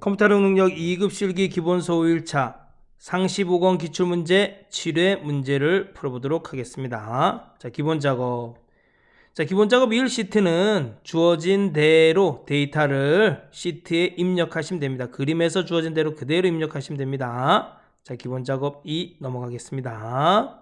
컴퓨터력 능력 2급 실기 기본서 5일차 상시 보건 기출문제 7회 문제를 풀어보도록 하겠습니다. 자, 기본 작업. 자, 기본 작업 1시트는 주어진 대로 데이터를 시트에 입력하시면 됩니다. 그림에서 주어진 대로 그대로 입력하시면 됩니다. 자, 기본 작업 2 넘어가겠습니다.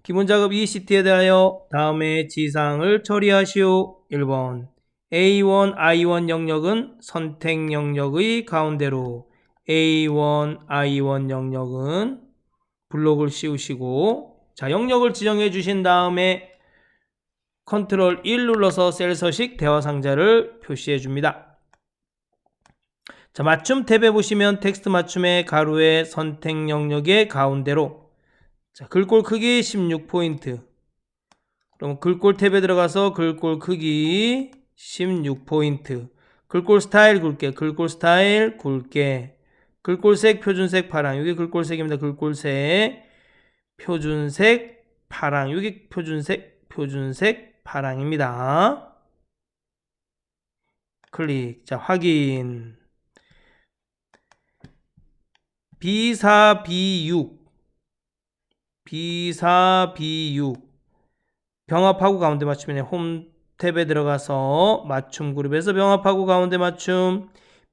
기본 작업 2시트에 대하여 다음의 지상을 처리하시오. 1번 A1, I1 영역은 선택 영역의 가운데로 A1, I1 영역은 블록을 씌우시고, 자, 영역을 지정해 주신 다음에 컨트롤 1 눌러서 셀 서식 대화 상자를 표시해 줍니다. 자, 맞춤 탭에 보시면 텍스트 맞춤의 가로의 선택 영역의 가운데로, 자, 글꼴 크기 16포인트. 그럼 글꼴 탭에 들어가서 글꼴 크기 16포인트. 글꼴 스타일 굵게, 글꼴 스타일 굵게. 글꼴색 표준색 파랑. 이게 글꼴색입니다. 글꼴색 표준색 파랑. 이게 표준색 파랑입니다. 클릭. 자, 확인. B4, B6. B4, B6. 병합하고 가운데 맞추면 홈 탭에 들어가서 맞춤 그룹에서 병합하고 가운데 맞춤.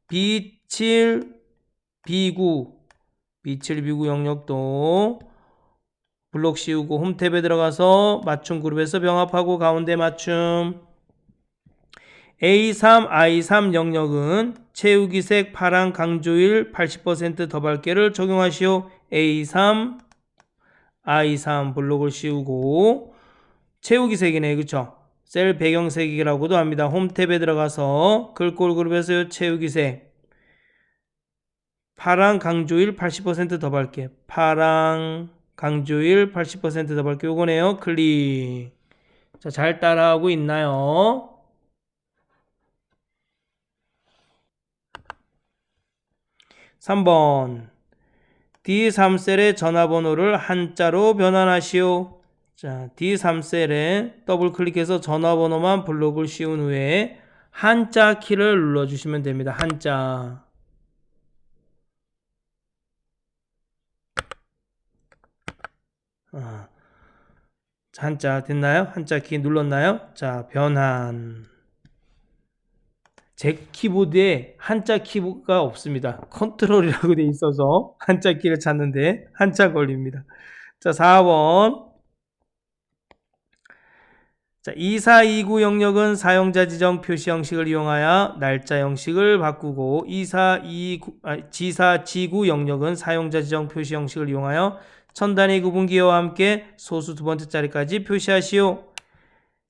B7, B9. B7, B9 영역도 블록 씌우고 홈 탭에 들어가서 맞춤 그룹에서 병합하고 가운데 맞춤. A3, I3 영역은 채우기색 파랑 강조일 80% 더 밝게를 적용하시오. A3, I3 블록을 씌우고 채우기색이네, 그쵸? 셀 배경색이라고도 합니다. 홈 탭에 들어가서 글꼴 그룹에서 채우기색 파랑 강조일 80% 더 밝게, 파랑 강조일 80% 더 밝게, 요거네요. 클릭. 자, 잘 따라하고 있나요? (3번) D3셀의 전화번호를 한자로 변환하시오. 자, D3셀에 더블 클릭해서 전화번호만 블록을 씌운 후에 한자 키를 눌러주시면 됩니다. 한자. 한자 됐나요? 한자 키 눌렀나요? 자, 변환. 제 키보드에 한자 키가 없습니다. 컨트롤이라고 돼 있어서 한자 키를 찾는데 한자 걸립니다. 자, 4번. 자, 2429 영역은 사용자 지정 표시 형식을 이용하여 날짜 형식을 바꾸고, G4G9 영역은 사용자 지정 표시 형식을 이용하여 천 단위 구분기호와 함께 소수 두 번째 자리까지 표시하시오.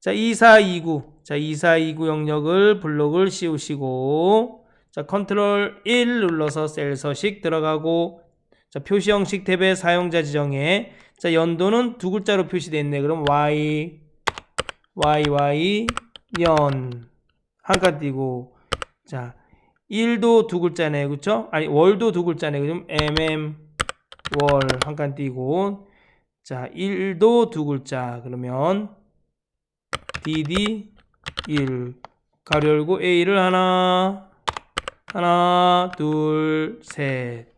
자, 2429. 자, 2429 영역을 블록을 씌우시고, 자, 컨트롤 1 눌러서 셀 서식 들어가고, 자, 표시 형식 탭에 사용자 지정에, 자, 연도는 두 글자로 표시되어 있네. 그럼 YY 연 한 칸 띄고, 자, 일도 두 글자네, 그쵸? 아니, 월도 두 글자네. 그럼 MM 월 한 칸 띄고, 자, 일도 두 글자. 그러면 DD 1 가로 열고 A를 하나 둘 셋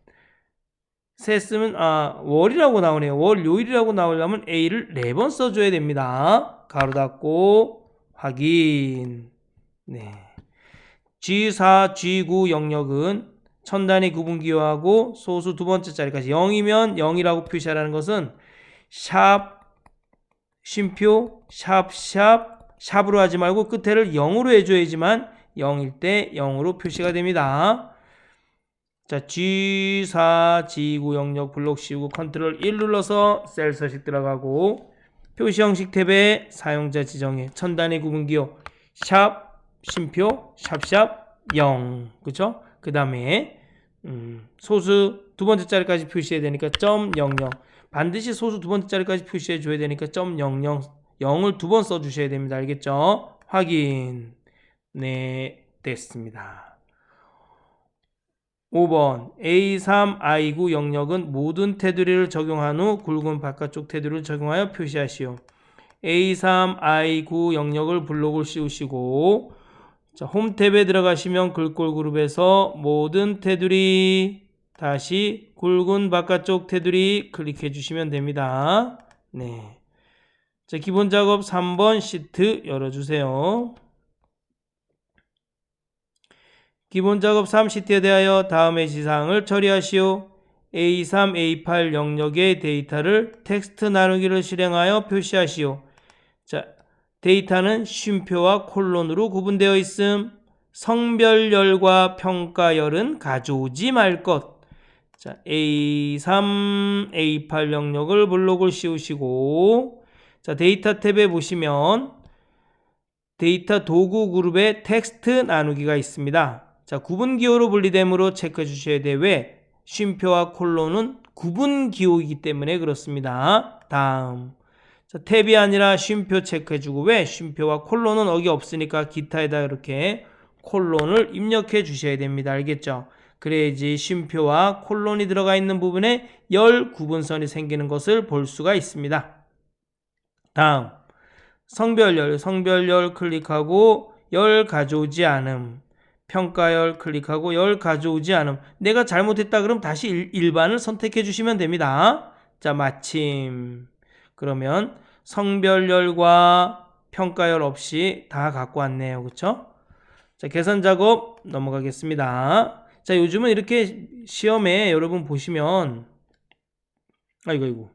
쓰면 월이라고 나오네요. 월 요일이라고 나오려면 A를 4번 써줘야 됩니다. 가로 닫고 확인. 네. G4, G9 영역은 천 단위 구분기호하고 소수 두 번째 자리까지 0이면 0이라고 표시하라는 것은 샵 쉼표 샵으로 하지 말고 끝에를 0으로 해줘야지만 0일 때 0으로 표시가 됩니다. 자, G4, G9 영역 블록 씌우고 컨트롤 1 눌러서 셀 서식 들어가고, 표시 형식 탭에 사용자 지정에 천 단위 구분기호 샵 쉼표 샵 0, 그쵸? 그 다음에 소수 두 번째 자리까지 표시해야 되니까 .00, 반드시 소수 두 번째 자리까지 표시해 줘야 되니까 .00, 0을 두 번 써주셔야 됩니다. 알겠죠? 확인. 네, 됐습니다. 5번 A3, I9 영역은 모든 테두리를 적용한 후 굵은 바깥쪽 테두리를 적용하여 표시하시오. A3, I9 영역을 블록을 씌우시고, 자, 홈 탭에 들어가시면 글꼴 그룹에서 모든 테두리 다시 굵은 바깥쪽 테두리 클릭해 주시면 됩니다. 네. 자, 기본 작업 3번 시트 열어주세요. 기본 작업 3 시트에 대하여 다음의 지사항을 처리하시오. A3, A8 영역의 데이터를 텍스트 나누기를 실행하여 표시하시오. 자, 데이터는 쉼표와 콜론으로 구분되어 있음. 성별열과 평가열은 가져오지 말 것. 자, A3, A8 영역을 블록을 씌우시고, 자, 데이터 탭에 보시면 데이터 도구 그룹에 텍스트 나누기가 있습니다. 자, 구분 기호로 분리됨으로 체크해 주셔야 돼요. 왜? 쉼표와 콜론은 구분 기호이기 때문에 그렇습니다. 다음. 자, 탭이 아니라 쉼표 체크해 주고, 왜? 쉼표와 콜론은 어기 없으니까 기타에다 이렇게 콜론을 입력해 주셔야 됩니다. 알겠죠? 그래야지 쉼표와 콜론이 들어가 있는 부분에 열 구분선이 생기는 것을 볼 수가 있습니다. 다음. 성별열 클릭하고 열 가져오지 않음. 평가열 클릭하고 열 가져오지 않음. 내가 잘못했다 그럼 다시 일반을 선택해 주시면 됩니다. 자, 마침. 그러면 성별열과 평가열 없이 다 갖고 왔네요. 그쵸? 자, 계산 작업 넘어가겠습니다. 자, 요즘은 이렇게 시험에 여러분 보시면 아이고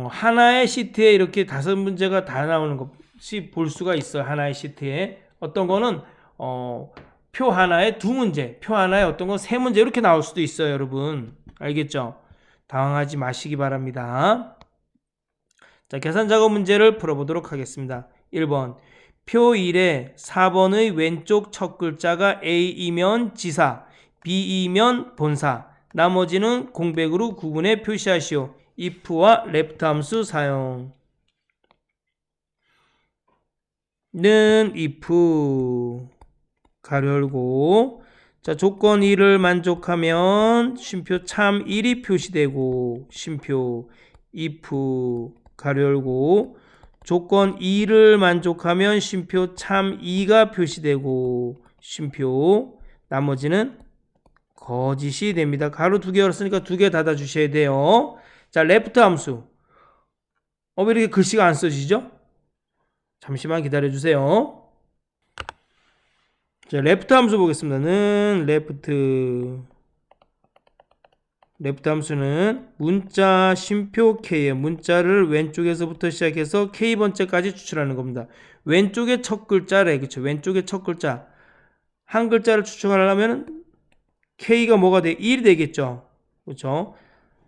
하나의 시트에 이렇게 5문제가 다 나오는 것이 볼 수가 있어요. 하나의 시트에. 어떤 거는 표 하나에 2문제, 표 하나에 어떤 건 3문제 이렇게 나올 수도 있어요. 여러분. 알겠죠? 당황하지 마시기 바랍니다. 자, 계산 작업 문제를 풀어보도록 하겠습니다. 1번. 표 1에 4번의 왼쪽 첫 글자가 A이면 지사, B이면 본사, 나머지는 공백으로 구분해 표시하시오. if와 left 함수 사용. 는 if 가로 열고, 자, 조건 1을 만족하면 쉼표 참 1이 표시되고, 쉼표 if 가로 열고, 조건 2를 만족하면 쉼표 참 2가 표시되고, 쉼표 나머지는 거짓이 됩니다. 가로 2개 열었으니까 2개 닫아 주셔야 돼요. 자, 레프트 함수. 왜 이렇게 글씨가 안 써지죠? 잠시만 기다려 주세요. 자, 레프트 함수 보겠습니다. 는 레프트 함수는 문자 쉼표 K의 문자를 왼쪽에서부터 시작해서 K번째까지 추출하는 겁니다. 왼쪽에 첫 글자래. 그쵸? 왼쪽에 첫 글자. 한 글자를 추출하려면 K가 뭐가 돼? 1이 되겠죠? 그쵸?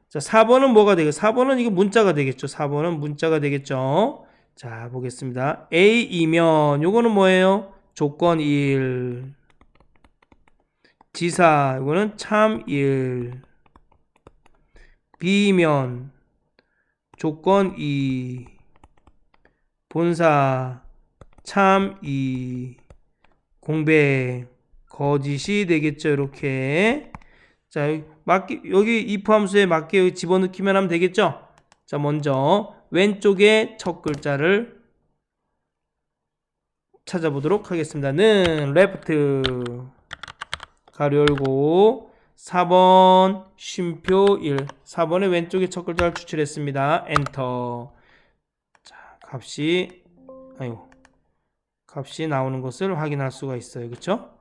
자, 4번은 뭐가 되겠죠? 4번은 이거 문자가 되겠죠? 4번은 문자가 되겠죠? 자, 보겠습니다. A이면 요거는 뭐예요? 조건 1. 지사 이거는 참 1. B면 조건 2. 본사 참 2. 공백 거짓이 되겠죠? 이렇게. 자, 여기 if 함수에 맞게 집어넣기만 하면 되겠죠? 자, 먼저 왼쪽에 첫 글자를 찾아보도록 하겠습니다. 는 left 가로 열고 4번 쉼표 1. 4번의 왼쪽에 첫 글자를 추출했습니다. 엔터. 자, 값이 나오는 것을 확인할 수가 있어요. 그쵸?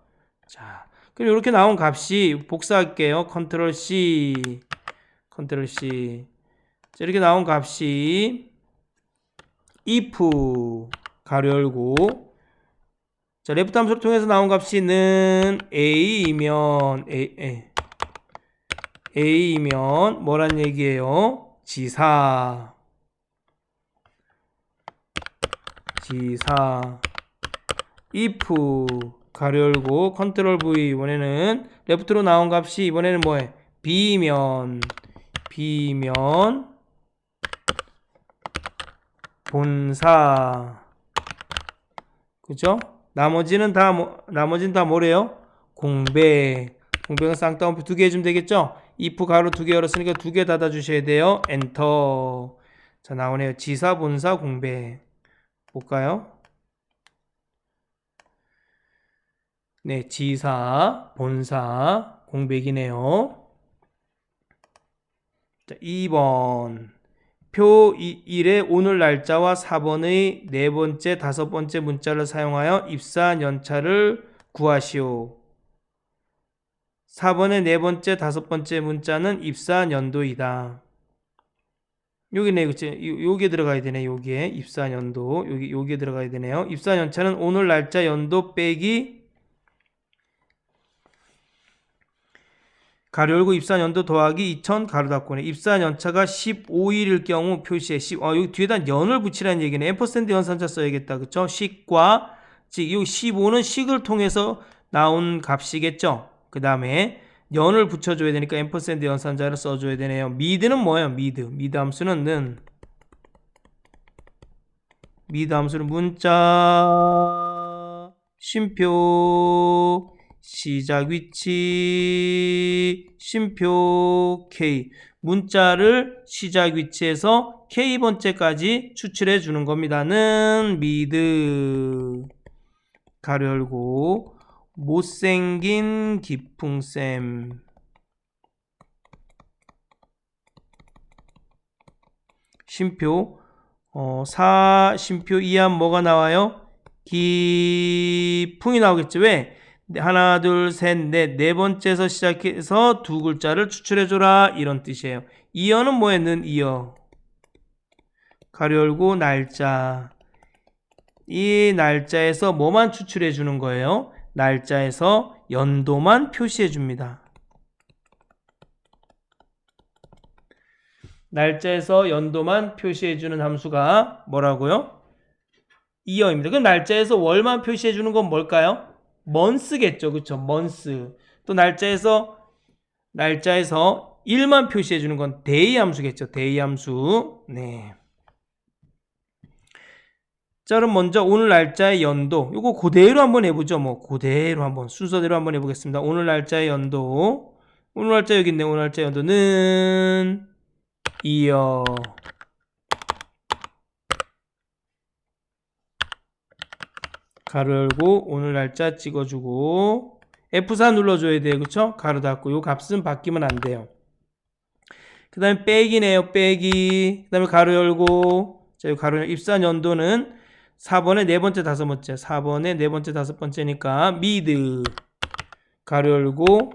자, 그럼 이렇게 나온 값이 복사할게요. 컨트롤 C. 자, 이렇게 나온 값이 if 가로 열고, 자, 레프트 함수를 통해서 나온 값이 는 A이면 A이면 뭐란 얘기예요? 지사 if 가로 열고 컨트롤 V. 이번에는 레프트로 나온 값이 이번에는 뭐예요? B면 본사. 그죠? 나머지는 다 뭐래요? 공백은 쌍따옴표 2개 해주면 되겠죠? if 가로 2개 열었으니까 2개 닫아 주셔야 돼요. 엔터. 자, 나오네요. 지사, 본사, 공백. 볼까요? 네, 지사, 본사, 공백이네요. 자, 2번. 표 1의 오늘 날짜와 4번의 네 번째, 다섯 번째 문자를 사용하여 입사 연차를 구하시오. 4번의 네 번째, 다섯 번째 문자는 입사 연도이다. 여기네, 그치? 요게 들어가야 되네, 여기에. 입사 연도. 요게 들어가야 되네요. 입사 연차는 오늘 날짜 연도 빼기 가로 열고 입사 연도 더하기 2000 가로 닫고네. 입사 연차가 15일일 경우 표시에 여기 뒤에다 연을 붙이라는 얘기네. 앰퍼센드 연산자 써야겠다. 그쵸? 식과 즉 여기 15는 식을 통해서 나온 값이겠죠. 그 다음에 연을 붙여줘야 되니까 앰퍼센드 연산자를 써줘야 되네요. 미드는 뭐예요? 미드 함수는 미드 함수는 문자 쉼표 시작 위치 쉼표 K 문자를 시작 위치에서 K번째까지 추출해 주는 겁니다는 미드 가로 열고 못생긴 기풍쌤 쉼표 쉼표 이하면 뭐가 나와요? 기풍이 나오겠죠. 왜? 하나 둘 셋 넷 네 번째에서 시작해서 두 글자를 추출해줘라 이런 뜻이에요. 이어는 뭐였는 이어 가로 열고 날짜 이 날짜에서 뭐만 추출해 주는 거예요? 날짜에서 연도만 표시해 줍니다. 날짜에서 연도만 표시해 주는 함수가 뭐라고요? 이어입니다. 그럼 날짜에서 월만 표시해 주는 건 뭘까요? month겠죠. 그쵸? month. 또 날짜에서 일만 표시해 주는 건 day 함수겠죠. day 함수. 네. 자, 그럼 먼저 오늘 날짜의 연도. 이거 그대로 한번 해보죠. 그대로 한번 순서대로 한번 해보겠습니다. 오늘 날짜의 연도. 오늘 날짜 여기 있네. 오늘 날짜 연도는 이어. 가로 열고 오늘 날짜 찍어주고 F4 눌러줘야 돼요. 그쵸? 가로 닫고 요 값은 바뀌면 안 돼요. 그 다음에 빼기네요. 빼기. 그 다음에 가로 열고 자, 요 가로 입사 연도는 4번의 네 번째 다섯 번째 4번의 네 번째 다섯 번째니까 미드 가로 열고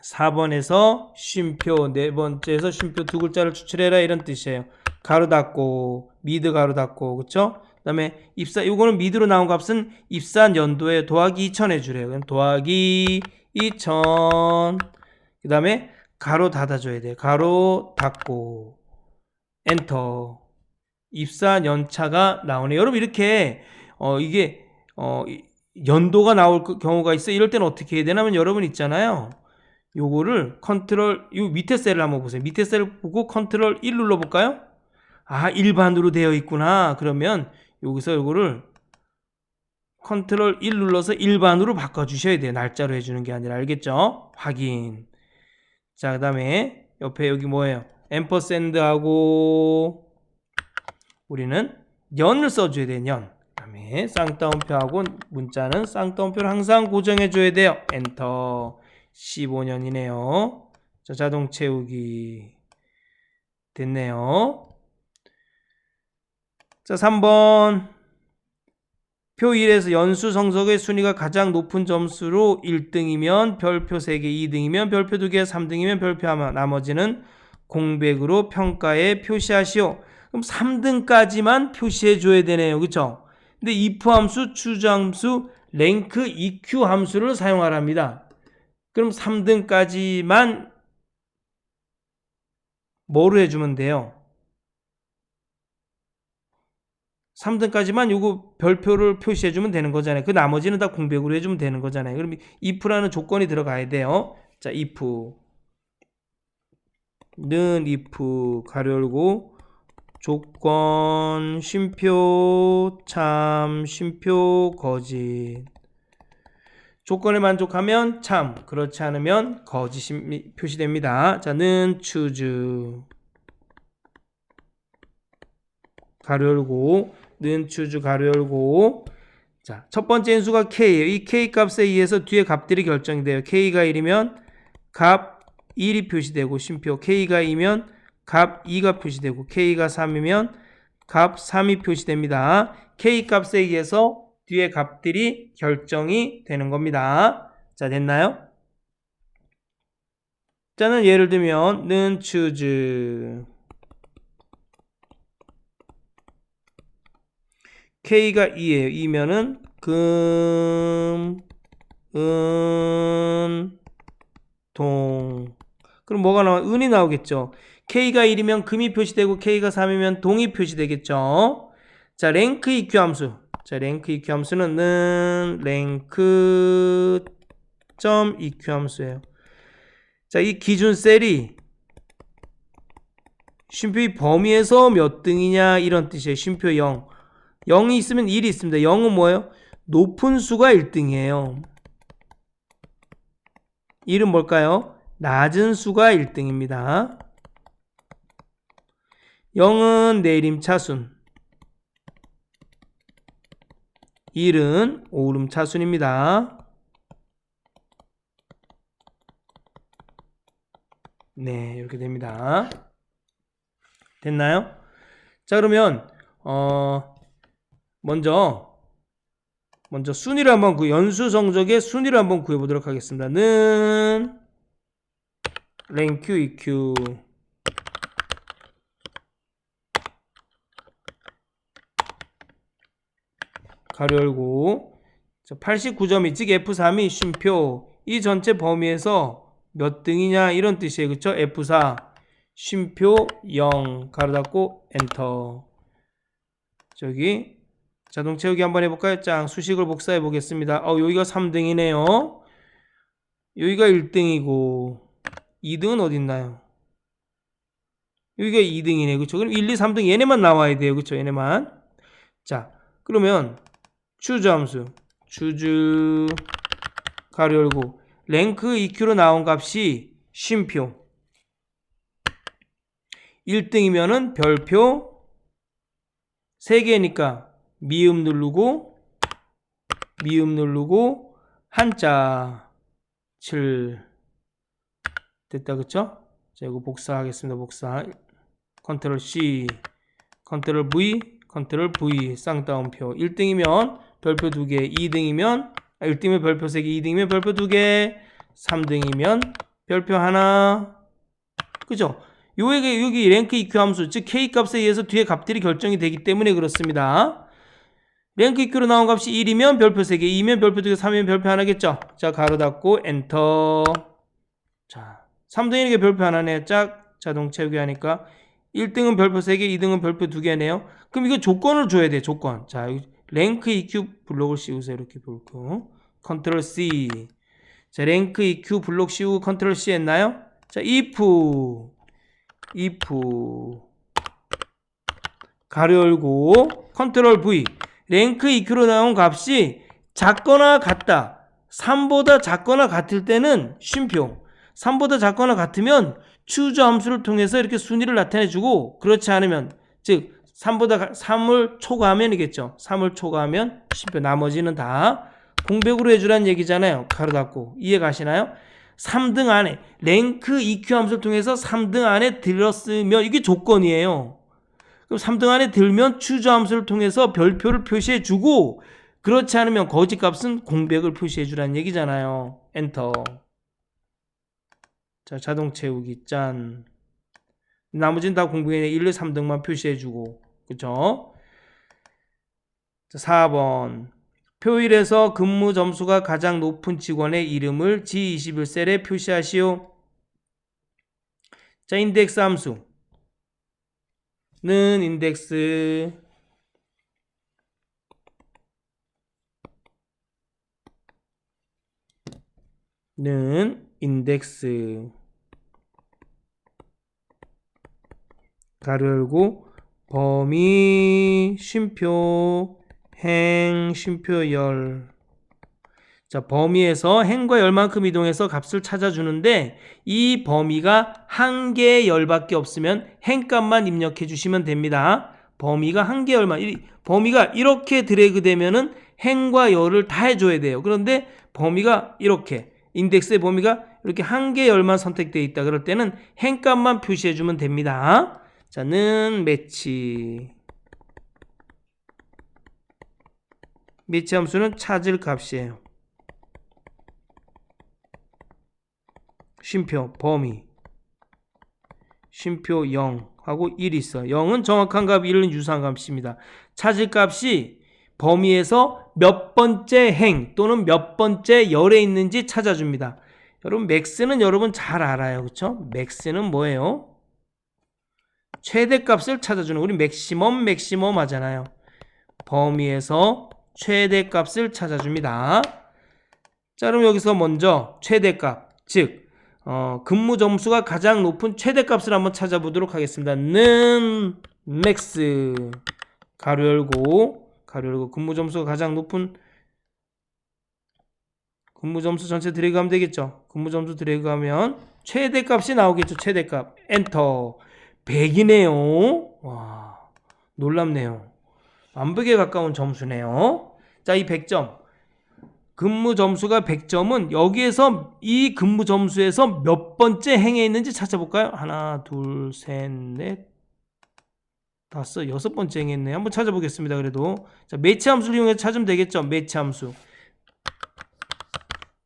4번에서 쉼표 네 번째에서 쉼표 두 글자를 추출해라 이런 뜻이에요. 가로 닫고 미드 가로 닫고 그쵸? 그 다음에 요거는 미드로 나온 값은 입사 연도에 더하기 2000 해주래요. 그럼 더하기 2000 그 다음에 가로 닫아줘야 돼요. 가로 닫고 엔터 입사 연차가 나오네요. 여러분 이렇게 이게 연도가 나올 경우가 있어요. 이럴 때는 어떻게 해야 되냐면 여러분 있잖아요. 요거를 컨트롤 요 밑에 셀을 한번 보세요. 밑에 셀을 보고 컨트롤 1 눌러볼까요? 아 일반으로 되어 있구나. 그러면 여기서 요거를 컨트롤 1 눌러서 일반으로 바꿔주셔야 돼요. 날짜로 해주는 게 아니라 알겠죠? 확인. 자, 그 다음에 옆에 여기 뭐예요? 앰퍼샌드하고 우리는 연을 써줘야 돼요. 연. 그 다음에 쌍따옴표하고 문자는 쌍따옴표를 항상 고정해줘야 돼요. 엔터. 15년이네요. 자, 자동 채우기 됐네요. 자, 3번 표 1에서 연수 성적의 순위가 가장 높은 점수로 1등이면 별표 3개, 2등이면 별표 2개, 3등이면 별표 하나, 나머지는 공백으로 평가에 표시하시오. 그럼 3등까지만 표시해 줘야 되네요. 그쵸? 근데 if 함수, choose 함수, rank, eq 함수를 사용하랍니다. 그럼 3등까지만 뭐로 해주면 돼요? 3등까지만 요거 별표를 표시해주면 되는 거잖아요. 그 나머지는 다 공백으로 해주면 되는 거잖아요. 그럼 if라는 조건이 들어가야 돼요. 자, if는 if 가로 열고 조건 쉼표 참 쉼표 거짓 조건에 만족하면 참 그렇지 않으면 거짓이 표시됩니다. 자, 는 choose 가로 열고 는 choose 가로 열고. 자, 첫 번째 인수가 k예요. 이 k 값에 의해서 뒤에 값들이 결정이 돼요. k가 1이면 값 1이 표시되고 쉼표, k가 2면 값 2가 표시되고 k가 3이면 값 3이 표시됩니다. k 값에 의해서 뒤에 값들이 결정이 되는 겁니다. 자, 됐나요? 자는 예를 들면 는 choose k가 2예요. 2면은 금, 은, 동. 그럼 뭐가 나와? 은이 나오겠죠. k가 1이면 금이 표시되고 k가 3이면 동이 표시되겠죠. 자, 랭크 EQ 함수. 자, 랭크 EQ 함수는 는 랭크 점 EQ 함수예요. 자, 이 기준 셀이 쉼표의 범위에서 몇 등이냐 이런 뜻이에요. 쉼표 0. 0이 있으면 1이 있습니다. 0은 뭐예요? 높은 수가 1등이에요. 1은 뭘까요? 낮은 수가 1등입니다. 0은 내림차순, 1은 오름차순입니다. 네, 이렇게 됩니다. 됐나요? 자, 그러면 먼저 순위를 한번 연수 성적의 순위를 한번 구해보도록 하겠습니다. 는 랭크 EQ 가로 열고 89점이 즉 F3이 쉼표 이 전체 범위에서 몇 등이냐 이런 뜻이에요. 그쵸? F4 쉼표 0 가로 닫고 엔터. 저기 자동 채우기 한번 해볼까요? 짱 수식을 복사해 보겠습니다. 여기가 3등이네요. 여기가 1등이고 2등은 어디 있나요? 여기가 2등이네. 그쵸? 그럼 1, 2, 3등 얘네만 나와야 돼요. 그쵸? 얘네만. 자, 그러면 choose 함수 choose 가로 열고 랭크 EQ로 나온 값이 쉼표 1등이면은 별표 3개니까 미음 누르고 한자 7 됐다. 그쵸? 자, 이거 복사하겠습니다. 복사 컨트롤 C 컨트롤 V 컨트롤 V 쌍따옴표. 1등이면 별표 2개, 2등이면 1등이면 별표 3개, 2등이면 별표 2개, 3등이면 별표 1. 그죠? 여기 랭크 EQ 함수, 즉 K 값에 의해서 뒤에 값들이 결정이 되기 때문에 그렇습니다. 랭크 EQ로 나온 값이 1이면 별표 3개, 2면 별표 2개, 3이면 별표 1겠죠? 자, 가로 닫고 엔터. 자, 3등에게 별표 1네. 짝 자동 채우기 하니까 1등은 별표 3개, 2등은 별표 2개네요. 그럼 이거 조건을 줘야 돼. 조건. 자, 랭크 EQ 블록을 씌우세요. 이렇게 볼게요. 컨트롤 C. 자, 랭크 EQ 블록 씌우고 컨트롤 C 했나요? 자, if 가로 열고 컨트롤 V. 랭크 EQ로 나온 값이 작거나 같다. 3보다 작거나 같을 때는 쉼표. 3보다 작거나 같으면 choose 함수를 통해서 이렇게 순위를 나타내주고, 그렇지 않으면, 즉 3을 초과하면이겠죠. 3을 초과하면 쉼표. 나머지는 다 공백으로 해주라는 얘기잖아요. 가로 닫고. 이해 가시나요? 3등 안에 랭크 EQ 함수를 통해서 3등 안에 들었으면 이게 조건이에요. 그럼 3등 안에 들면 choose 함수를 통해서 별표를 표시해주고, 그렇지 않으면 거짓값은 공백을 표시해주라는 얘기잖아요. 엔터. 자, 자동 채우기 짠. 나머지는 다 공백이네. 1, 2, 3등만 표시해주고. 그쵸? 자, 4번. 표일에서 근무 점수가 가장 높은 직원의 이름을 G21셀에 표시하시오. 자, 인덱스 함수. 는 인덱스 가로 열고 범위 쉼표 행 쉼표 열. 자, 범위에서 행과 열만큼 이동해서 값을 찾아주는데 이 범위가 한 개의 열밖에 없으면 행값만 입력해 주시면 됩니다. 범위가 한 개열만, 범위가 이렇게 드래그 되면은 행과 열을 다 해줘야 돼요. 그런데 범위가 이렇게, 인덱스의 범위가 이렇게 한 개열만 선택되어 있다. 그럴 때는 행값만 표시해주면 됩니다. 자, 는 매치. 매치 함수는 찾을 값이에요. 쉼표, 범위. 쉼표 0 하고 1 있어. 0은 정확한 값, 1은 유사한 값입니다. 찾을 값이 범위에서 몇 번째 행 또는 몇 번째 열에 있는지 찾아줍니다. 여러분 맥스는 여러분 잘 알아요. 그렇죠? 맥스는 뭐예요? 최대값을 찾아주는, 우리 맥시멈 하잖아요. 범위에서 최대값을 찾아줍니다. 자, 그럼 여기서 먼저 최대값, 즉 근무 점수가 가장 높은 최대값을 한번 찾아보도록 하겠습니다. 는 맥스 가로 열고 근무 점수가 가장 높은, 근무 점수 전체 드래그하면 되겠죠. 근무 점수 드래그하면 최대값이 나오겠죠. 최대값 엔터. 100이네요. 와, 놀랍네요. 완벽에 가까운 점수네요. 자, 이 100점, 근무 점수가 100점은 여기에서 이 근무 점수에서 몇 번째 행에 있는지 찾아볼까요? 하나, 둘, 셋, 넷, 다섯, 여섯 번째 행에 있네. 한번 찾아보겠습니다. 그래도 자, 매치 함수를 이용해서 찾으면 되겠죠. 매치 함수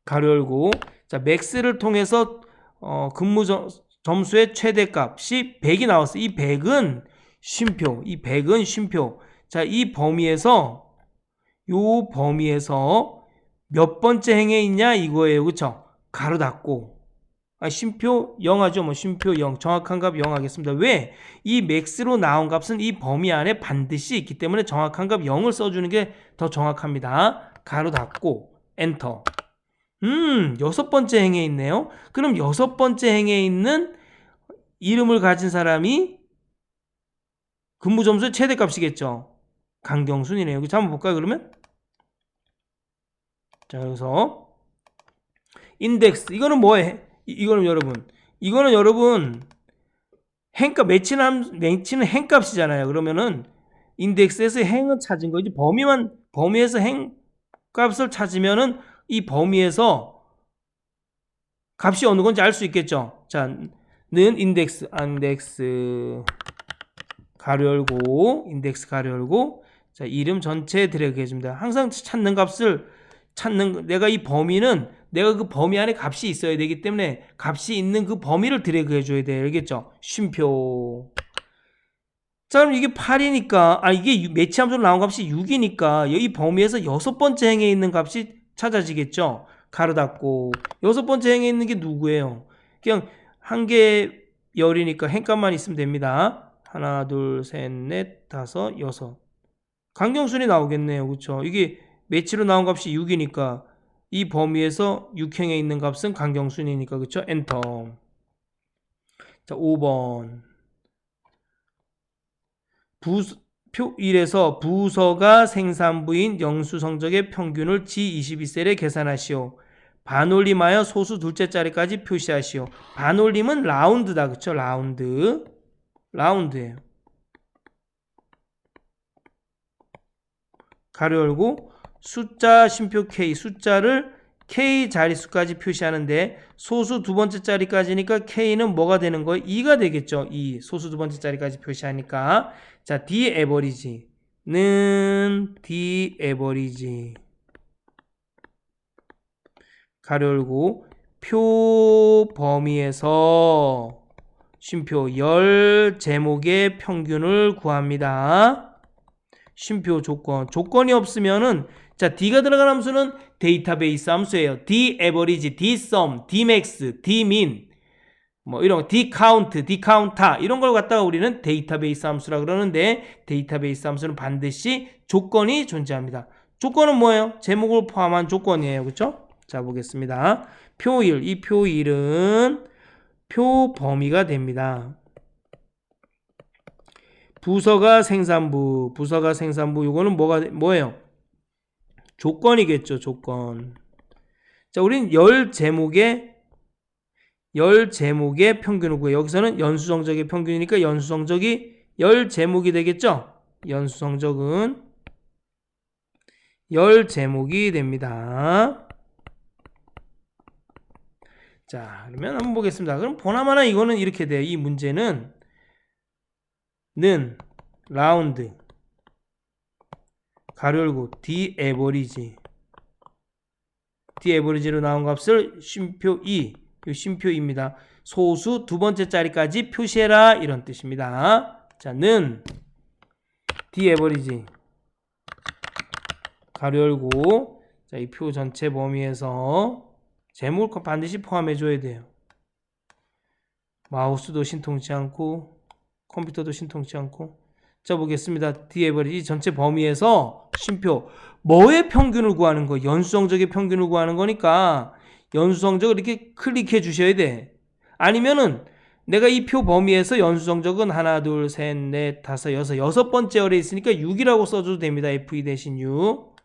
가로 열고, 자, 맥스를 통해서 근무 점수의 최대값이 100이 나왔어. 이 100은 쉼표, 이 100은 쉼표. 자, 이 범위에서, 요 범위에서 몇 번째 행에 있냐 이거예요. 그쵸? 가로 닫고, 쉼표 0 하죠. 뭐 쉼표 0, 정확한 값 0 하겠습니다. 왜? 이 맥스로 나온 값은 이 범위 안에 반드시 있기 때문에 정확한 값 0을 써주는 게 더 정확합니다. 가로 닫고 엔터. 여섯 번째 행에 있네요. 그럼 여섯 번째 행에 있는 이름을 가진 사람이 근무 점수의 최대값이겠죠. 강경순이네요. 여기 한번 볼까요, 그러면? 자, 여기서 인덱스, 이거는 뭐예요? 이거는 여러분 행값, 매치는 행값이잖아요. 그러면은 인덱스에서 행은 찾은 거지, 범위에서 행값을 찾으면은 이 범위에서 값이 어느 건지 알 수 있겠죠. 자, 는 인덱스 가로 열고, 인덱스 가로 열고, 자, 이름 전체에 드래그 해줍니다. 항상 찾는 값을 내가 이 범위는 내가 그 범위 안에 값이 있어야 되기 때문에 값이 있는 그 범위를 드래그 해줘야 돼요. 알겠죠? 쉼표. 자, 그럼 이게 8이니까, 이게 매치 함수로 나온 값이 6이니까 이 범위에서 여섯 번째 행에 있는 값이 찾아지겠죠? 가로 닫고, 여섯 번째 행에 있는 게 누구예요? 그냥 한 개 열이니까 행값만 있으면 됩니다. 하나, 둘, 셋, 넷, 다섯, 여섯. 강경순이 나오겠네요. 그쵸? 이게 매치로 나온 값이 6이니까 이 범위에서 6행에 있는 값은 강경순이니까, 그쵸? 엔터. 자, 5번. 표 1에서 부서가 생산부인 영수 성적의 평균을 G22셀에 계산하시오. 반올림하여 소수 둘째 자리까지 표시하시오. 반올림은 라운드다. 그쵸? 라운드예요. 가로 열고, 숫자 쉼표 K, 숫자를 K 자릿수까지 표시하는데 소수 두 번째 자리까지니까 K는 뭐가 되는 거예요? 2가 되겠죠. 2. 소수 두 번째 자리까지 표시하니까. 자, D 에버리지는 D 에버리지 가로 열고, 표 범위에서 쉼표 열 제목의 평균을 구합니다. 쉼표 조건이 없으면은, 자, D가 들어간 함수는 데이터베이스 함수예요. D average, D sum, D max, D min, 뭐 이런 거, D count, D counter, 이런 걸 갖다가 우리는 데이터베이스 함수라 그러는데, 데이터베이스 함수는 반드시 조건이 존재합니다. 조건은 뭐예요? 제목을 포함한 조건이에요. 그렇죠? 자, 보겠습니다. 표 1, 이 표 1은 표 범위가 됩니다. 부서가 생산부, 이거는 뭐예요? 조건이겠죠. 조건. 자, 우린 열 제목의 평균을 구해요. 여기서는 연수 성적의 평균이니까 연수 성적이 열 제목이 되겠죠. 연수 성적은 열 제목이 됩니다. 자, 그러면 한번 보겠습니다. 그럼 보나마나 이거는 이렇게 돼요. 이 문제는 라운드 가로 열고 D 에버리지로 나온 값을 쉼표 2, 이 쉼표 2입니다. 소수 두 번째 자리까지 표시해라 이런 뜻입니다. 자, D 에버리지 가로 열고 자, 이 표 전체 범위에서 제목을 반드시 포함해 줘야 돼요. 마우스도 신통치 않고 컴퓨터도 신통치 않고. 자, 보겠습니다. D 에버리지 전체 범위에서 쉼표 뭐의 평균을 구하는 거? 연수성적의 평균을 구하는 거니까 연수성적을 이렇게 클릭해 주셔야 돼. 아니면은 내가 이 표 범위에서 연수성적은 하나, 둘, 셋, 넷, 다섯, 여섯 번째 열에 있으니까 6이라고 써줘도 됩니다. F2 대신 6. 그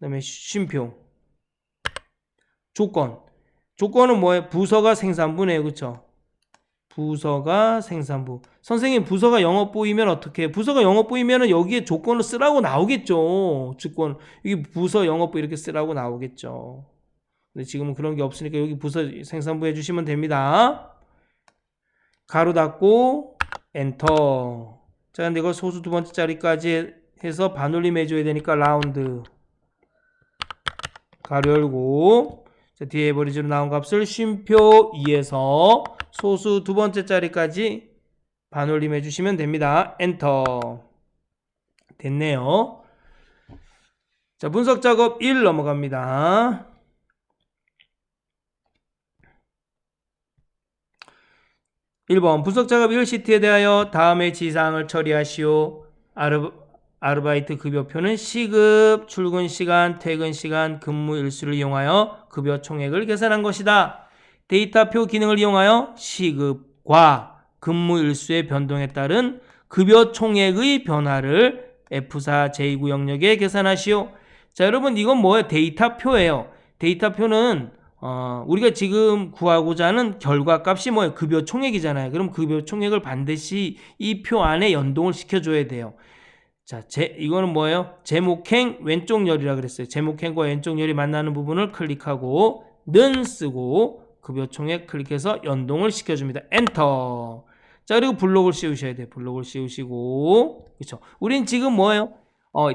다음에 쉼표 조건은 뭐예요? 부서가 생산부네요. 그쵸? 부서가 생산부. 선생님, 부서가 영업부이면 어떻게 해요? 부서가 영업부이면 여기에 조건을 쓰라고 나오겠죠. 조건. 여기 부서 영업부 이렇게 쓰라고 나오겠죠. 근데 지금은 그런 게 없으니까 여기 부서 생산부 해주시면 됩니다. 가로 닫고 엔터. 자, 근데 이거 소수 두 번째 자리까지 해서 반올림 해줘야 되니까 라운드 가로 열고 자, 뒤에 에버리지로 나온 값을 쉼표 2에서 소수 두 번째 자리까지 반올림 해주시면 됩니다. 엔터. 됐네요. 자, 분석 작업 1 넘어갑니다. (1번) 분석 작업 1시트에 대하여 다음의 지사항을 처리하시오. 아르바이트 급여표는 시급, 출근 시간, 퇴근 시간, 근무 일수를 이용하여 급여 총액을 계산한 것이다. 데이터표 기능을 이용하여 시급과 근무 일수의 변동에 따른 급여 총액의 변화를 F4 제2구 영역에 계산하시오. 자, 여러분, 이건 뭐예요? 데이터표예요. 데이터표는 우리가 지금 구하고자 하는 결과값이 뭐예요? 급여 총액이잖아요. 그럼 급여 총액을 반드시 이 표 안에 연동을 시켜줘야 돼요. 자, 이거는 뭐예요? 제목행 왼쪽 열이라 그랬어요. 제목행과 왼쪽 열이 만나는 부분을 클릭하고 는 쓰고 급여 총액 클릭해서 연동을 시켜줍니다. 엔터. 자, 그리고 블록을 씌우셔야 돼요. 블록을 씌우시고, 그렇죠? 우린 지금 뭐예요?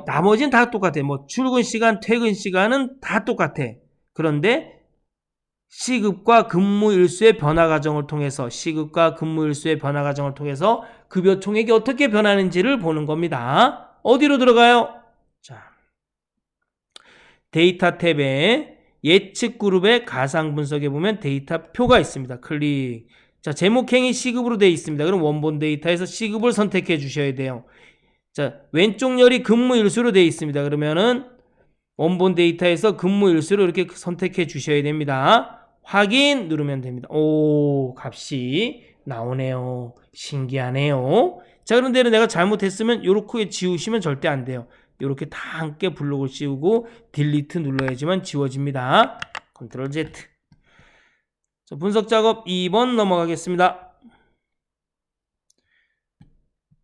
나머지는 다 똑같아요. 뭐 출근 시간, 퇴근 시간은 다 똑같아. 그런데 시급과 근무 일수의 변화 과정을 통해서 급여 총액이 어떻게 변하는지를 보는 겁니다. 어디로 들어가요? 자, 데이터 탭에 예측 그룹의 가상 분석에 보면 데이터 표가 있습니다. 클릭. 자, 제목행이 시급으로 되어 있습니다. 그럼 원본 데이터에서 시급을 선택해 주셔야 돼요. 자, 왼쪽 열이 근무 일수로 되어 있습니다. 그러면은 원본 데이터에서 근무 일수로 이렇게 선택해 주셔야 됩니다. 확인 누르면 됩니다. 오, 값이 나오네요. 신기하네요. 자, 그런데 내가 잘못했으면 요렇게 지우시면 절대 안 돼요. 요렇게 다 함께 블록을 씌우고 딜리트 눌러야지만 지워집니다. 컨트롤 Z. 자, 분석 작업 2번 넘어가겠습니다.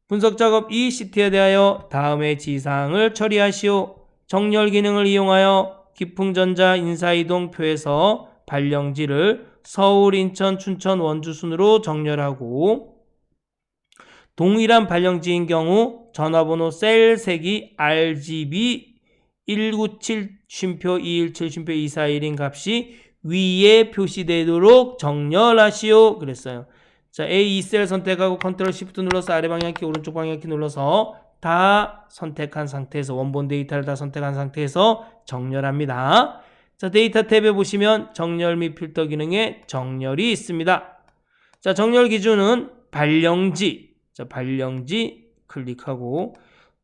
분석 작업 2 시트에 대하여 다음의 지사항을 처리하시오. 정렬 기능을 이용하여 기풍전자 인사이동 표에서 발령지를 서울, 인천, 춘천, 원주 순으로 정렬하고 동일한 발령지인 경우 전화번호 셀 색이 RGB 197 쉼표 217 쉼표 241인 값이 위에 표시되도록 정렬하시오. 그랬어요. 자, A2셀 선택하고 컨트롤 시프트 눌러서 아래 방향키 오른쪽 방향키 눌러서 다 선택한 상태에서 원본 데이터를 다 선택한 상태에서 정렬합니다. 자, 데이터 탭에 보시면 정렬 및 필터 기능에 정렬이 있습니다. 자, 정렬 기준은 발령지. 자, 발령지 클릭하고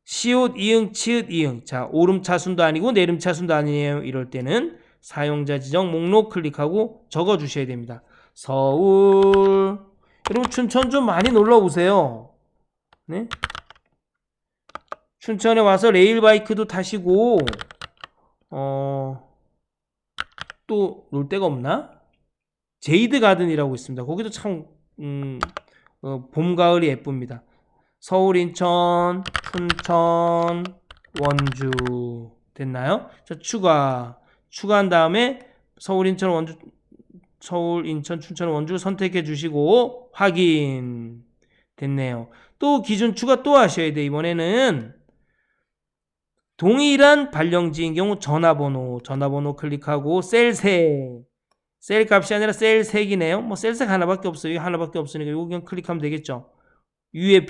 시옷 이응 치읓 이응. 자, 오름 차순도 아니고 내림 차순도 아니에요. 이럴 때는 사용자 지정 목록 클릭하고 적어 주셔야 됩니다. 서울. 여러분, 춘천 좀 많이 놀러 오세요. 네? 춘천에 와서 레일바이크도 타시고 또 놀 데가 없나? 제이드 가든이라고 있습니다. 거기도 참 봄, 가을이 예쁩니다. 서울, 인천, 춘천, 원주. 됐나요? 자, 추가한 다음에 서울, 인천, 원주, 서울, 인천, 춘천, 원주 선택해 주시고 확인. 됐네요. 또 기준 추가 또 하셔야 돼. 이번에는 동일한 발령지인 경우 전화번호 클릭하고 셀 값이 아니라 셀색이네요. 뭐 셀색 하나밖에 없어요. 하나밖에 없으니까 이거 그냥 클릭하면 되겠죠. 위에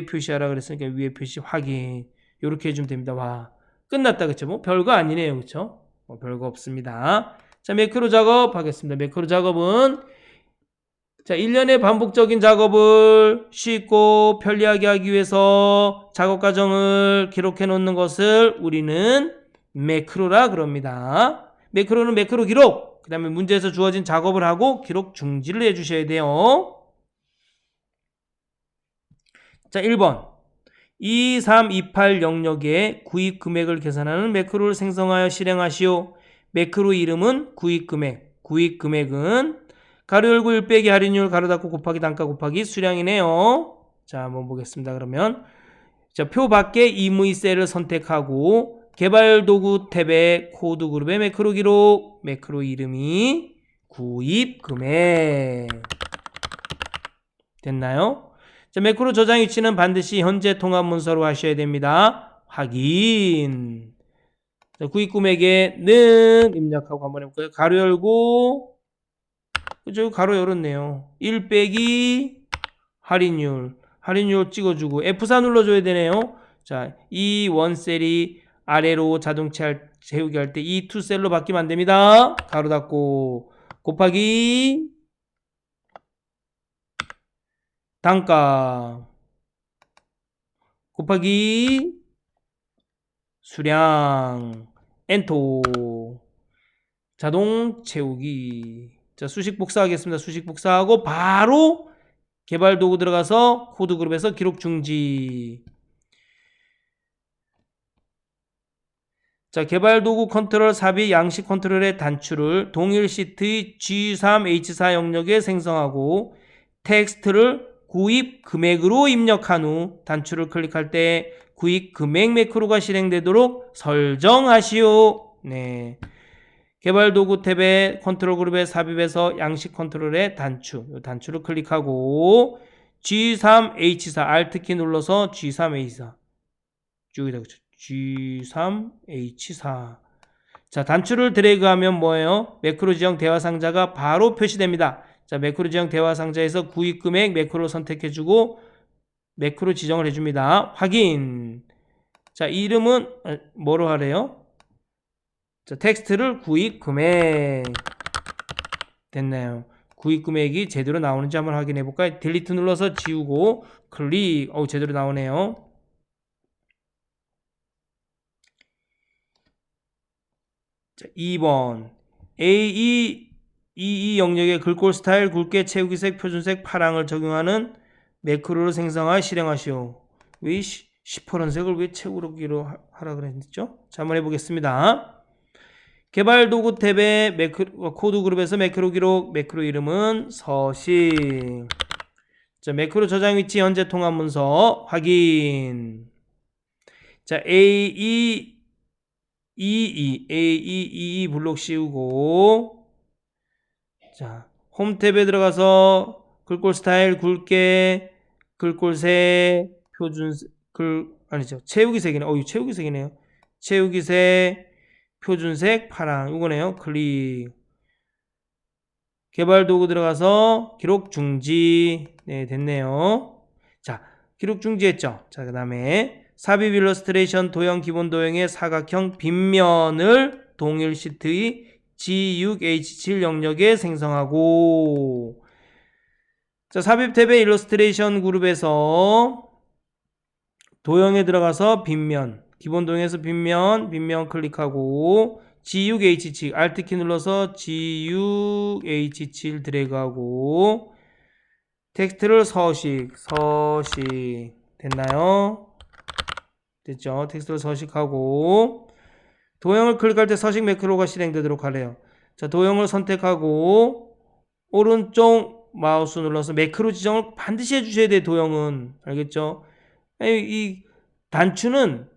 표시하라 그랬으니까 위에 표시 확인. 이렇게 해주면 됩니다. 와, 끝났다. 그쵸? 뭐 별거 아니네요. 그쵸? 뭐 별거 없습니다. 자, 매크로 작업 하겠습니다. 매크로 작업은 자, 1년의 반복적인 작업을 쉽고 편리하게 하기 위해서 작업 과정을 기록해 놓는 것을 우리는 매크로라 그럽니다. 매크로는 매크로 기록, 그 다음에 문제에서 주어진 작업을 하고 기록 중지를 해주셔야 돼요. 자, 1번 2328 영역에 구입 금액을 계산하는 매크로를 생성하여 실행하시오. 매크로 이름은 구입 금액은 가로 열고 1 빼기 할인율 가로 닫고 곱하기 단가 곱하기 수량이네요. 자, 한번 보겠습니다. 그러면 자, 표 밖에 임의 셀을 선택하고 개발 도구 탭에 코드 그룹의 매크로 기록, 매크로 이름이 구입 금액. 됐나요? 자, 매크로 저장 위치는 반드시 현재 통합 문서로 하셔야 됩니다. 확인. 자, 구입 금액에는 입력하고 한번 해볼까요? 가로 열고 그죠? 가로 열었네요. 1 빼기 할인율 찍어주고 F4 눌러줘야 되네요. 자, 이 원셀이 아래로 자동차 채우기 할 때 이 투셀로 바뀌면 안 됩니다. 가로 닫고 곱하기 단가 곱하기 수량 엔터 자동 채우기. 자, 수식 복사하겠습니다. 수식 복사하고 바로 개발 도구 들어가서 코드 그룹에서 기록 중지. 자, 개발 도구 컨트롤 삽입 양식 컨트롤의 단추를 동일 시트의 G3H4 영역에 생성하고 텍스트를 구입 금액으로 입력한 후 단추를 클릭할 때 구입 금액 매크로가 실행되도록 설정하시오. 네. 개발 도구 탭에 컨트롤 그룹에 삽입해서 양식 컨트롤의 단추를 클릭하고 G3H4 Alt키 눌러서 G3H4 쭉이다. 그쵸? G3H4 자, 단추를 드래그하면 뭐예요? 매크로 지형 대화 상자가 바로 표시됩니다. 자, 매크로 지형 대화 상자에서 구입 금액 매크로 선택해주고 매크로 지정을 해줍니다. 확인. 자, 이름은 뭐로 하래요? 자, 텍스트를 구입 금액. 됐나요? 구입 금액이 제대로 나오는지 한번 확인해 볼까요? 딜리트 눌러서 지우고 클릭. 제대로 나오네요. 자, 2번 AE 영역에 글꼴 스타일 굵게 채우기색 표준색 파랑을 적용하는 매크로를 생성하여 실행하시오. 왜 시퍼런색을 왜 채우기로 하라 그랬죠? 자, 한번 해보겠습니다. 개발 도구 탭에 코드 그룹에서 매크로 기록, 매크로 이름은 서식. 자, 매크로 저장 위치 현재 통합 문서 확인. 자, AEEE 블록 씌우고 자, 홈 탭에 들어가서 글꼴 스타일 굵게, 글꼴색, 표준색, 채우기색이네. 이거 채우기색이네요. 채우기색, 표준색, 파랑. 이거네요. 클릭. 개발 도구 들어가서 기록 중지. 네, 됐네요. 자, 기록 중지했죠. 자, 그 다음에 삽입 일러스트레이션 도형 기본 도형의 사각형 빗면을 동일 시트의 G6H7 영역에 생성하고 자, 삽입 탭의 일러스트레이션 그룹에서 도형에 들어가서 빗면 기본 도형에서 빗면 클릭하고 G6H7 Alt키 눌러서 G6H7 드래그하고 텍스트를 서식 됐나요? 됐죠? 텍스트를 서식하고 도형을 클릭할 때 서식 매크로가 실행되도록 하래요. 자, 도형을 선택하고 오른쪽 마우스 눌러서 매크로 지정을 반드시 해주셔야 돼요. 도형은. 알겠죠? 이 단추는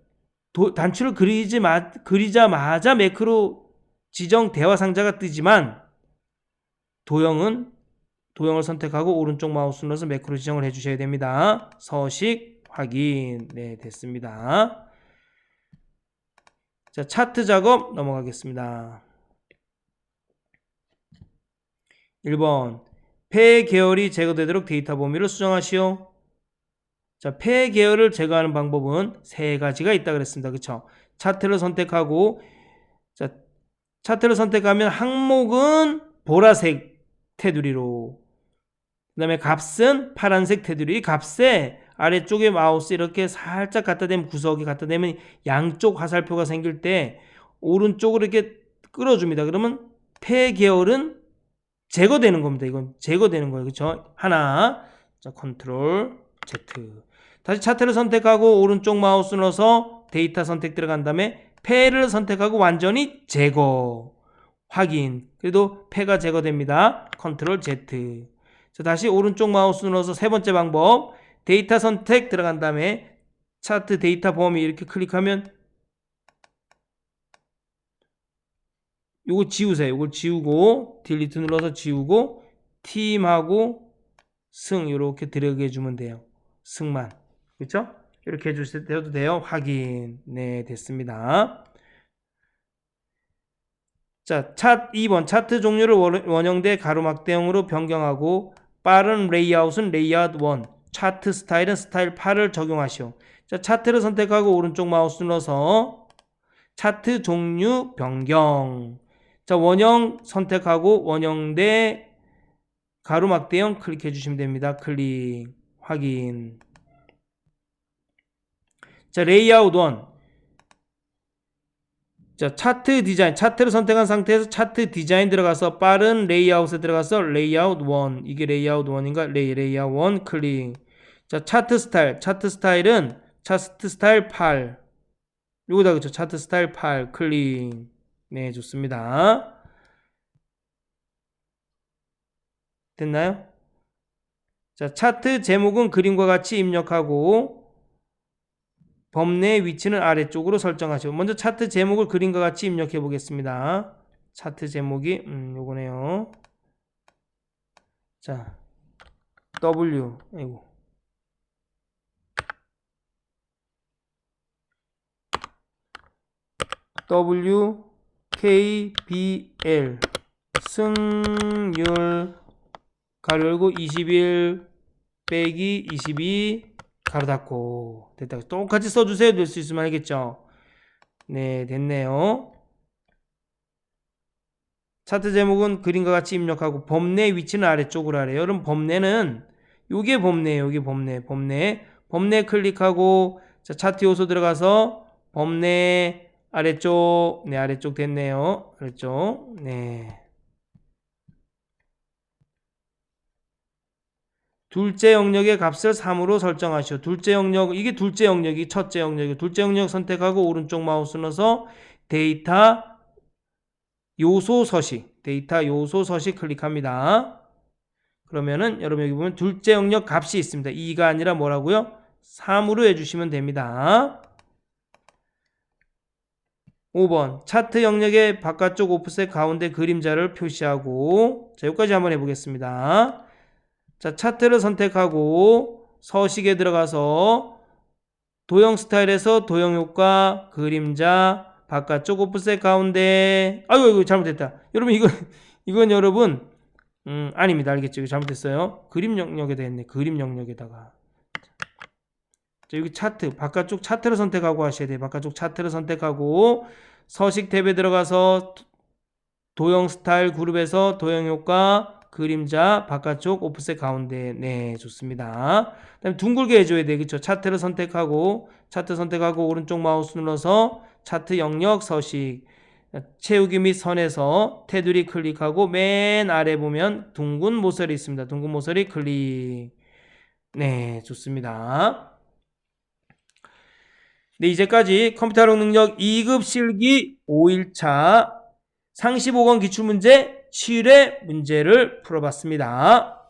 단추를 그리자마자 매크로 지정 대화 상자가 뜨지만 도형을 선택하고 오른쪽 마우스 눌러서 매크로 지정을 해주셔야 됩니다. 서식 확인. 네, 됐습니다. 자, 차트 작업 넘어가겠습니다. 1번 폐 계열이 제거되도록 데이터 범위를 수정하시오. 자, 폐 계열을 제거하는 방법은 세 가지가 있다 그랬습니다. 그쵸? 차트를 선택하고, 자, 차트를 선택하면 항목은 보라색 테두리로, 그 다음에 값은 파란색 테두리. 이 값에 아래쪽에 마우스 이렇게 살짝 갖다 대면, 구석이 갖다 대면 양쪽 화살표가 생길 때 오른쪽으로 이렇게 끌어줍니다. 그러면 폐 계열은 제거되는 겁니다. 이건 제거되는 거예요. 그렇죠? 하나. 자, 컨트롤 Z. 다시 차트를 선택하고 오른쪽 마우스 눌러서 데이터 선택 들어간 다음에 폐를 선택하고 완전히 제거. 확인. 그래도 폐가 제거됩니다. 컨트롤 Z. 자, 다시 오른쪽 마우스 눌러서 세 번째 방법. 데이터 선택 들어간 다음에 차트 데이터 범위 이렇게 클릭하면 요거 지우세요. 요걸 지우고 딜리트 눌러서 지우고 팀하고 승 이렇게 들어게 해주면 돼요. 승만. 그렇죠? 이렇게 해주셔도 돼요. 확인. 네, 됐습니다. 자, 2번 차트 종류를 원형대 가로막대형으로 변경하고 빠른 레이아웃은 레이아웃 1, 차트 스타일은 스타일 8을 적용하시오. 자, 차트를 선택하고 오른쪽 마우스 눌러서 차트 종류 변경. 자, 원형 선택하고 원형대 가로막대형 클릭해 주시면 됩니다. 클릭. 확인. 자, 레이아웃 1. 자, 차트 디자인. 차트를 선택한 상태에서 차트 디자인 들어가서 빠른 레이아웃에 들어가서 레이아웃 1. 이게 레이아웃 1인가? 레이아웃 1 클릭. 자, 차트 스타일. 차트 스타일은 차트 스타일 8. 요거다 그쵸? 차트 스타일 8 클릭. 네, 좋습니다. 됐나요? 자, 차트 제목은 그림과 같이 입력하고 범내의 위치는 아래쪽으로 설정하시고, 먼저 차트 제목을 그림과 같이 입력해 보겠습니다. 차트 제목이 요거네요. 자, W 아이고 WKBL 승률 가로 열고 21 빼기 22 가로 닫고. 됐다. 똑같이 써주세요. 될 수 있으면 알겠죠? 네, 됐네요. 차트 제목은 그림과 같이 입력하고 범내 위치는 아래쪽으로 하래요. 여러분 범내는 요게 범내예요. 요게 범내 클릭하고 자, 차트 요소 들어가서 범내 아래쪽. 네, 아래쪽 됐네요. 아래쪽. 네. 둘째 영역의 값을 3으로 설정하시오. 둘째 영역, 이게 둘째 영역이 첫째 영역이고, 둘째 영역 선택하고 오른쪽 마우스 눌러서 데이터 요소 서식 클릭합니다. 그러면은 여러분 여기 보면 둘째 영역 값이 있습니다. 2가 아니라 뭐라고요? 3으로 해주시면 됩니다. 5번 차트 영역의 바깥쪽 오프셋 가운데 그림자를 표시하고, 자, 여기까지 한번 해보겠습니다. 자, 차트를 선택하고 서식에 들어가서 도형 스타일에서 도형 효과 그림자 바깥쪽 오프셋 가운데. 아이고 잘못됐다. 여러분 이건 여러분 아닙니다. 알겠죠? 이거 잘못됐어요. 그림 영역에다 했네. 그림 영역에다가. 자, 여기 차트 바깥쪽 차트를 선택하고 하셔야 돼요. 바깥쪽 차트를 선택하고 서식 탭에 들어가서 도형 스타일 그룹에서 도형 효과 그림자 바깥쪽 오프셋 가운데. 네, 좋습니다. 그다음에 둥글게 해줘야 돼. 그쵸? 차트 선택하고 오른쪽 마우스 눌러서 차트 영역 서식 채우기 및 선에서 테두리 클릭하고 맨 아래 보면 둥근 모서리 있습니다. 둥근 모서리 클릭. 네, 좋습니다. 네, 이제까지 컴퓨터 활용 능력 2급 실기 5일차 상시 보건 기출문제 7회 문제를 풀어봤습니다.